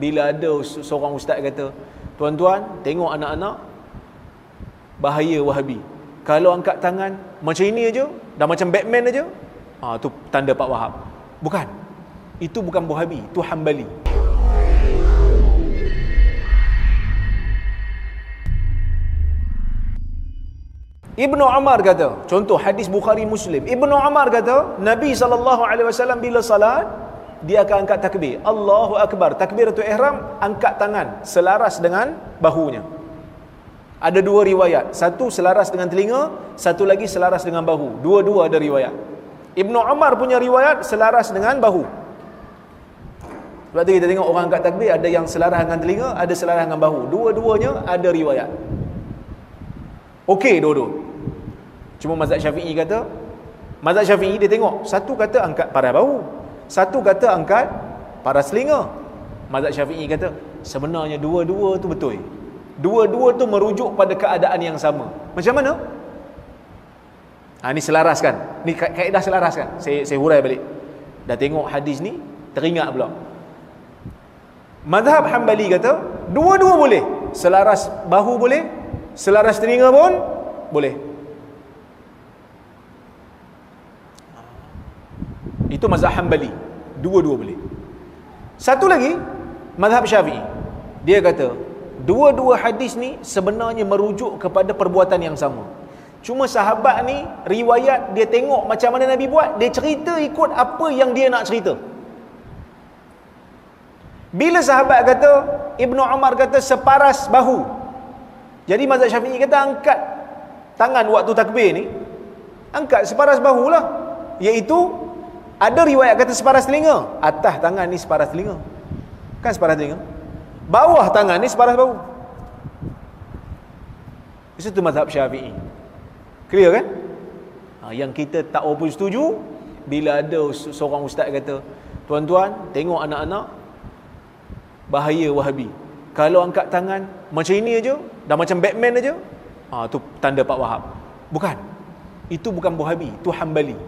bila ada seorang ustaz kata, tuan-tuan tengok anak-anak, bahaya Wahabi. Kalau angkat tangan macam ini aja, dah macam Batman aja, tu tanda Pak Wahab. Bukan. Itu bukan Wahabi, itu Hambali. Ibnu Umar kata, contoh hadis Bukhari Muslim, Ibnu Umar kata, Nabi SAW bila salat, dia akan angkat takbir, Allahu Akbar, takbiratul ihram, angkat tangan selaras dengan bahunya. Ada dua riwayat, satu selaras dengan telinga, satu lagi selaras dengan bahu. Dua-dua ada riwayat. Ibnu Umar punya riwayat selaras dengan bahu. Sebab tu kita tengok orang angkat takbir, ada yang selaras dengan telinga, ada selaras dengan bahu. Dua-duanya ada riwayat. Okey dua-dua. Cuma mazhab Syafi'i kata, mazhab Syafi'i dia tengok, satu kata angkat paras bahu, satu kata angkat paras telinga. Mazhab Syafi'i kata sebenarnya dua-dua tu betul. Dua-dua tu merujuk pada keadaan yang sama. Macam mana? Ni selaras kan? Ni kaedah selaras kan? Saya hurai balik. Dah tengok hadis ni, teringat pula. Mazhab Hambali kata dua-dua boleh. Selaras bahu boleh, selaras telinga pun boleh. Itu mazhab Hambali, dua-dua boleh. Satu lagi mazhab Syafi'i, dia kata dua-dua hadis ni sebenarnya merujuk kepada perbuatan yang sama. Cuma sahabat ni riwayat dia tengok macam mana Nabi buat, dia cerita ikut apa yang dia nak cerita. Bila sahabat kata, Ibnu Umar kata separas bahu, jadi mazhab Syafi'i kata angkat tangan waktu takbir ni, angkat separas bahu lah. Iaitu ada riwayat kata separas telinga, atas tangan ni separas telinga, kan separas telinga, bawah tangan ni separas bahu. Itu mazhab Syafi'i. Clear kan? Yang kita tak pun setuju, bila ada seorang ustaz kata, tuan-tuan tengok anak-anak, bahaya Wahabi. Kalau angkat tangan macam ini aja, dah macam Batman aja, tu tanda Pak Wahab. Bukan. Itu bukan Wahabi, itu Hambali.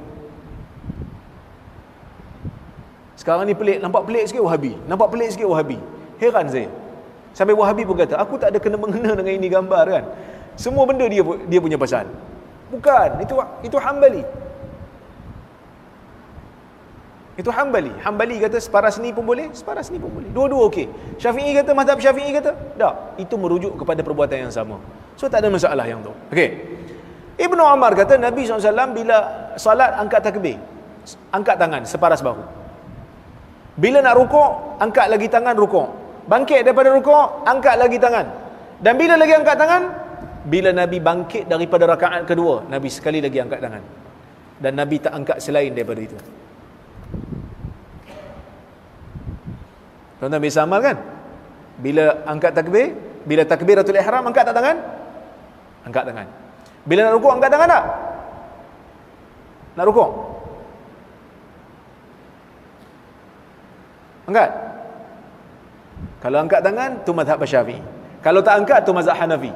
Sekarang ni pelik, nampak pelik sikit Wahabi, nampak pelik sikit Wahabi. Heran saya. Sampai Wahabi pun kata, aku tak ada kena-mengena dengan ini gambar kan. Semua benda dia punya pasal. Bukan, itu Hambali. Itu Hambali. Hambali kata separas ni pun boleh, separas ni pun boleh. Dua-dua okey. Syafi'i kata, mazhab Syafi'i kata, tak, itu merujuk kepada perbuatan yang sama. So tak ada masalah yang tu. Okey. Ibnu Umar kata Nabi SAW bila salat angkat takbir, angkat tangan separas bahu. Bila nak rukuk, angkat lagi tangan rukuk. Bangkit daripada rukuk, angkat lagi tangan. Dan bila lagi angkat tangan? Bila Nabi bangkit daripada rakaat kedua, Nabi sekali lagi angkat tangan. Dan Nabi tak angkat selain daripada itu. Tuan-tuan biasa amal kan? Bila angkat takbir, bila takbiratul ihram, angkat tak tangan? Angkat tangan. Bila nak rukuk, angkat tangan tak? Nak rukuk? Angkat. Kalau angkat tangan, tu mazhab Syafi'i. Kalau tak angkat, tu mazhab Hanafi.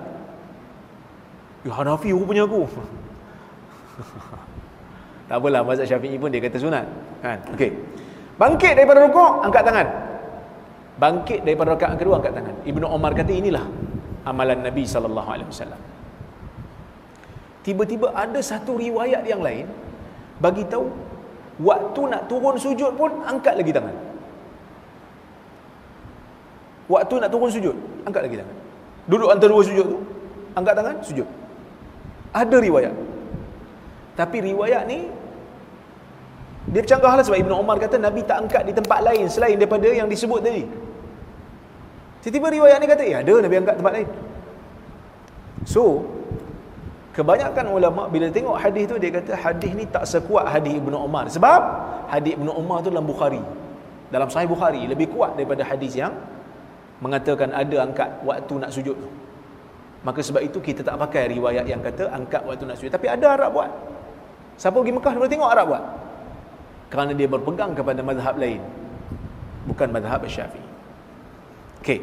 Hanafi rupanya aku. Tak apalah, mazhab Syafi'i pun dia kata sunat. Kan? Okey. Bangkit daripada rukuk, angkat tangan. Bangkit daripada rakaat kedua, angkat tangan. Ibnu Umar kata inilah amalan Nabi SAW. Tiba-tiba ada satu riwayat yang lain bagi tahu waktu nak turun sujud pun angkat lagi tangan. Waktu nak turun sujud, angkat lagi tangan. Duduk antara dua sujud tu, angkat tangan, sujud. Ada riwayat. Tapi riwayat ni dia bercanggah lah, sebab Ibnu Umar kata Nabi tak angkat di tempat lain selain daripada yang disebut tadi. Tiba-tiba riwayat ni kata, ada Nabi angkat tempat lain. So, kebanyakan ulama bila tengok hadis tu, dia kata hadis ni tak sekuat hadis Ibnu Umar. Sebab hadis Ibnu Umar tu dalam Bukhari, dalam Sahih Bukhari, lebih kuat daripada hadis yang mengatakan ada angkat waktu nak sujud tu. Maka sebab itu kita tak pakai riwayat yang kata angkat waktu nak sujud. Tapi ada Arab buat. Siapa pergi Mekah dia tengok Arab buat. Kerana dia berpegang kepada mazhab lain, bukan mazhab Syafi'i. Okey.